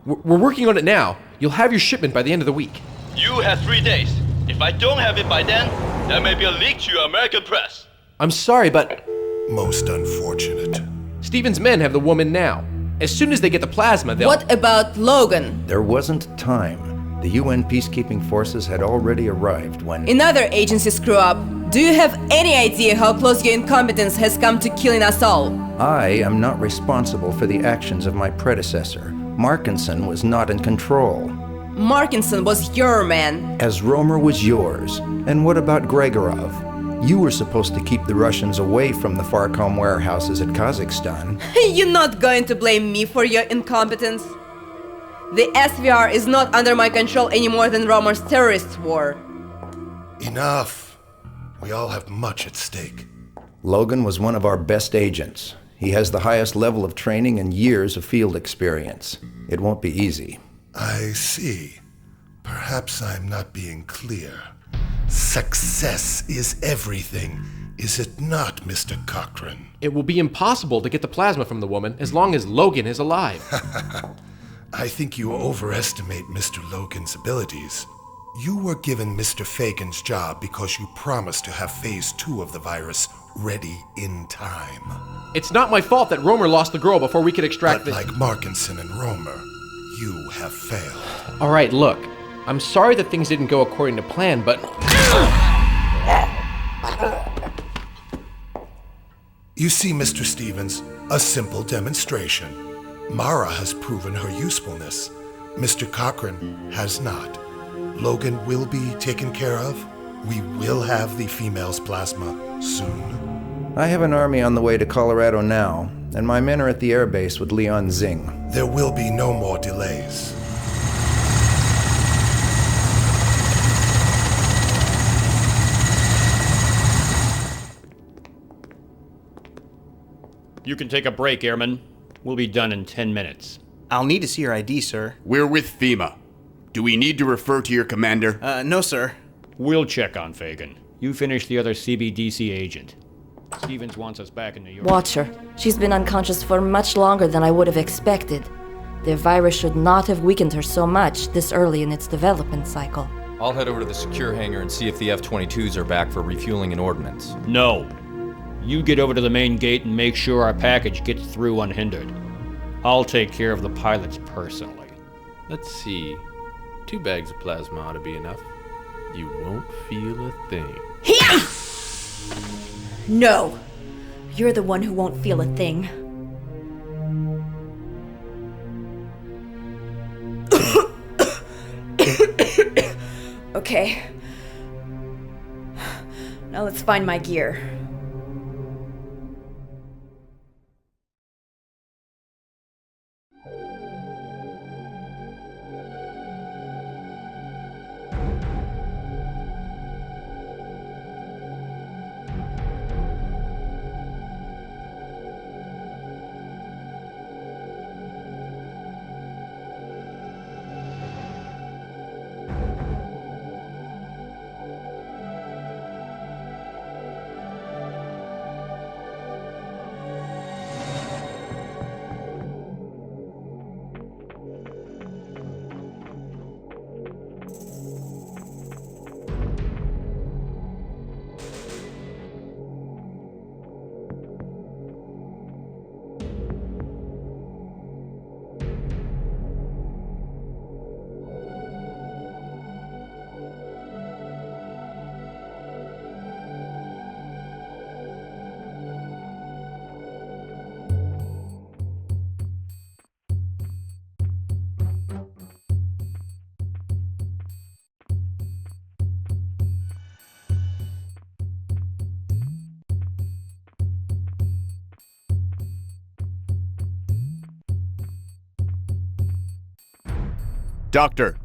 We're working on it now. You'll have your shipment by the end of the week. You have 3 days. If I don't have it by then, there may be a leak to your American press. I'm sorry, but Most unfortunate. Stephen's men have the woman now. As soon as they get the plasma, they'll... What about Logan? There wasn't time. The UN peacekeeping forces had already arrived when... Another agency screw up. Do you have any idea how close your incompetence has come to killing us all? I am not responsible for the actions of my predecessor. Markinson was not in control. Markinson was your man. As Romer was yours. And what about Gregorov? You were supposed to keep the Russians away from the Farcom warehouses at Kazakhstan. You're not going to blame me for your incompetence. The SVR is not under my control any more than Romer's terrorist war. Enough. We all have much at stake. Logan was one of our best agents. He has the highest level of training and years of field experience. It won't be easy. I see. Perhaps I'm not being clear. Success is everything, is it not, Mr. Cochran? It will be impossible to get the plasma from the woman as long as Logan is alive. I think you overestimate Mr. Logan's abilities. You were given Mr. Fagan's job because you promised to have Phase 2 of the virus ready in time. It's not my fault that Romer lost the girl before we could extract But like Markinson and Romer, you have failed. All right, look. I'm sorry that things didn't go according to plan, but... You see, Mr. Stevens, a simple demonstration. Mara has proven her usefulness. Mr. Cochran has not. Logan will be taken care of. We will have the female's plasma soon. I have an army on the way to Colorado now, and my men are at the airbase with Lian Xing. There will be no more delays. You can take a break, Airman. We'll be done in 10 minutes. I'll need to see your ID, sir. We're with FEMA. Do we need to refer to your commander? No, sir. We'll check on Fagan. You finish the other CBDC agent. Stevens wants us back in New York. Watch her. She's been unconscious for much longer than I would have expected. The virus should not have weakened her so much this early in its development cycle. I'll head over to the secure hangar and see if the F-22s are back for refueling and ordnance. No. You get over to the main gate and make sure our package gets through unhindered. I'll take care of the pilots personally. Let's see. 2 bags of plasma ought to be enough. You won't feel a thing. Here! No. You're the one who won't feel a thing. Okay. Now let's find my gear. Doctor,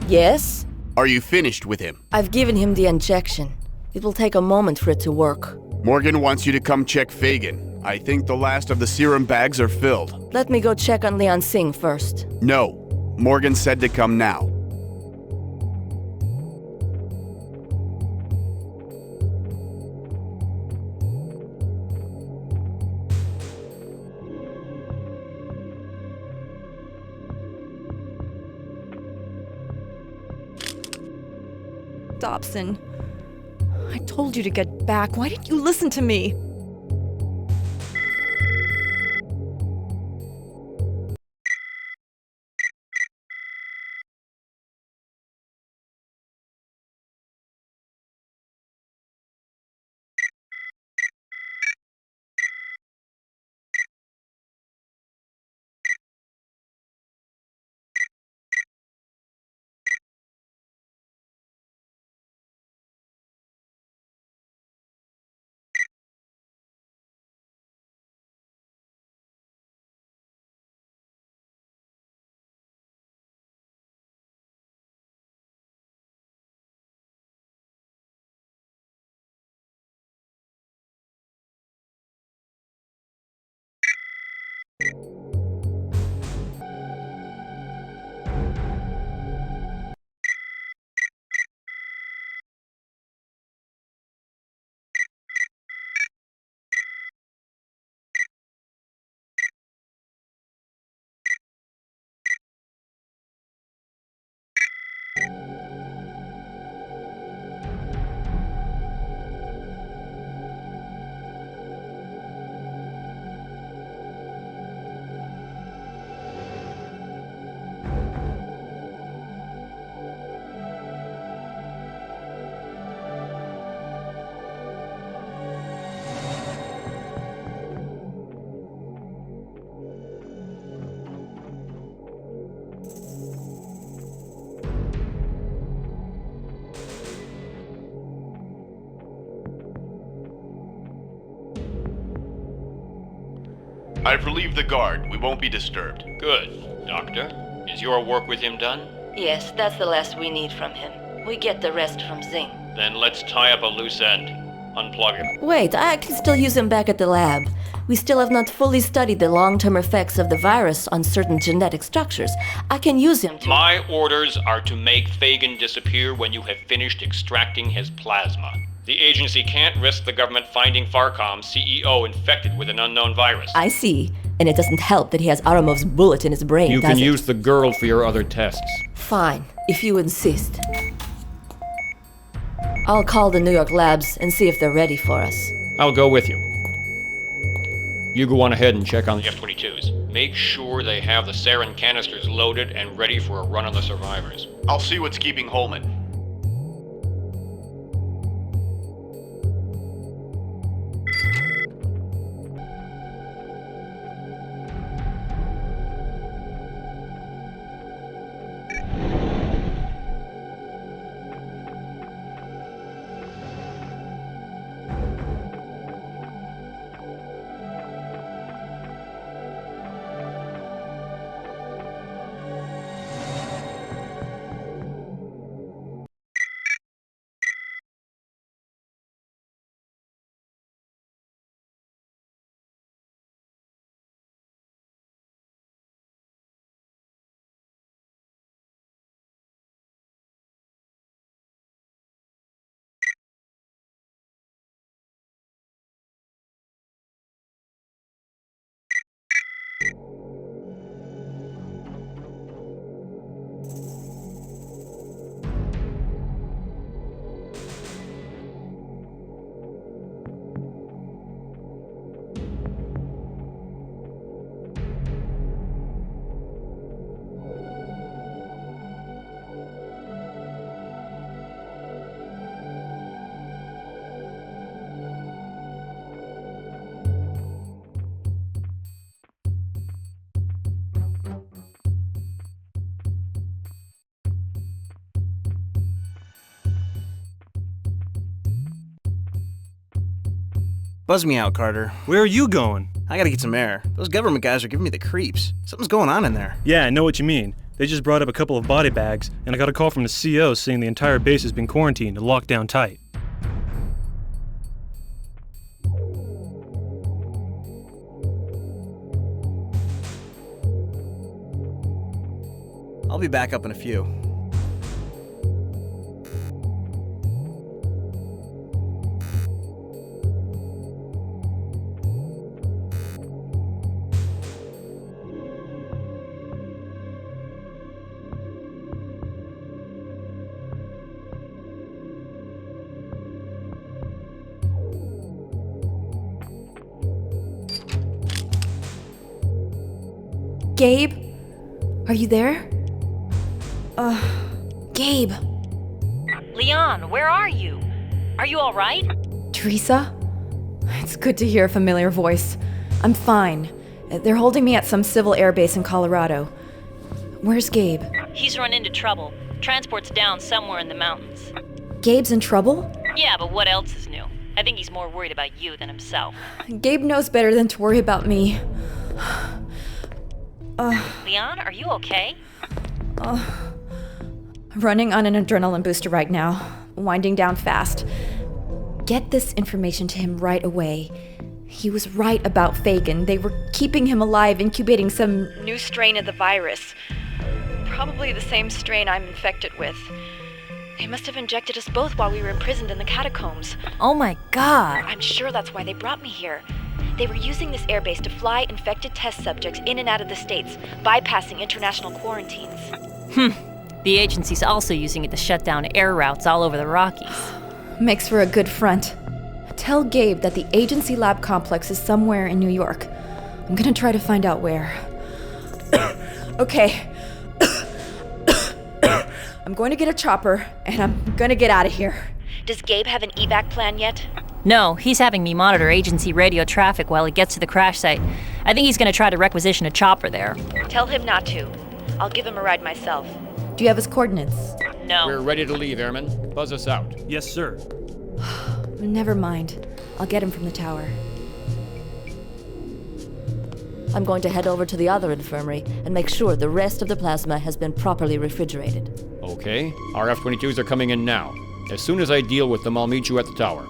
Yes? are you finished with him? I've given him the injection. It will take a moment for it to work. Morgan wants you to come check Fagan. I think the last of the serum bags are filled. Let me go check on Lian Xing first. No, Morgan said to come now. Dobson. I told you to get back. Why didn't you listen to me? I've relieved the guard. We won't be disturbed. Good. Doctor, is your work with him done? Yes, that's the last we need from him. We get the rest from Xing. Then let's tie up a loose end. Unplug him. Wait, I can still use him back at the lab. We still have not fully studied the long-term effects of the virus on certain genetic structures. I can use him to... My orders are to make Fagin disappear when you have finished extracting his plasma. The agency can't risk the government finding Farcom's CEO infected with an unknown virus. I see. And it doesn't help that he has Aramov's bullet in his brain, You does can it? use the girl for your other tests. Fine, if you insist. I'll call the New York labs and see if they're ready for us. I'll go with you. You go on ahead and check on the F-22s. Make sure they have the sarin canisters loaded and ready for a run on the survivors. I'll see what's keeping Holman. Buzz me out, Carter. Where are you going? I gotta get some air. Those government guys are giving me the creeps. Something's going on in there. Yeah, I know what you mean. They just brought up a couple of body bags, and I got a call from the CO saying the entire base has been quarantined and locked down tight. I'll be back up in a few. Gabe? Are you there? Gabe. Leon, where are you? Are you all right? Teresa? It's good to hear a familiar voice. I'm fine. They're holding me at some civil airbase in Colorado. Where's Gabe? He's run into trouble. Transport's down somewhere in the mountains. Gabe's in trouble? Yeah, but what else is new? I think he's more worried about you than himself. Gabe knows better than to worry about me. Leon, are you okay? Running on an adrenaline booster right now. Winding down fast. Get this information to him right away. He was right about Fagin. They were keeping him alive, incubating some new strain of the virus. Probably the same strain I'm infected with. They must have injected us both while we were imprisoned in the catacombs. Oh my god. I'm sure that's why they brought me here. They were using this airbase to fly infected test subjects in and out of the States, bypassing international quarantines. The agency's also using it to shut down air routes all over the Rockies. Makes for a good front. Tell Gabe that the agency lab complex is somewhere in New York. I'm gonna try to find out where. Okay. I'm going to get a chopper, and I'm gonna get out of here. Does Gabe have an evac plan yet? No, he's having me monitor agency radio traffic while he gets to the crash site. I think he's gonna try to requisition a chopper there. Tell him not to. I'll give him a ride myself. Do you have his coordinates? No. We're ready to leave, Airman. Buzz us out. Yes, sir. Never mind. I'll get him from the tower. I'm going to head over to the other infirmary and make sure the rest of the plasma has been properly refrigerated. Okay. Our F-22s are coming in now. As soon as I deal with them, I'll meet you at the tower.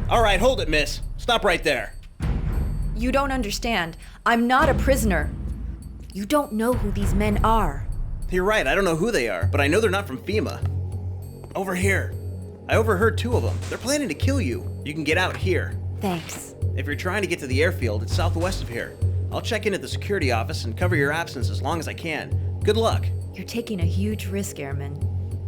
All right, hold it, miss. Stop right there. You don't understand. I'm not a prisoner. You don't know who these men are. You're right, I don't know who they are, but I know they're not from FEMA. Over here. I overheard 2 of them. They're planning to kill you. You can get out here. Thanks. If you're trying to get to the airfield, it's southwest of here. I'll check in at the security office and cover your absence as long as I can. Good luck. You're taking a huge risk, Airman.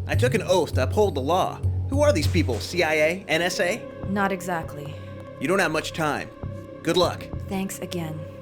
I took an oath to uphold the law. Who are these people? CIA? NSA? Not exactly. You don't have much time. Good luck. Thanks again.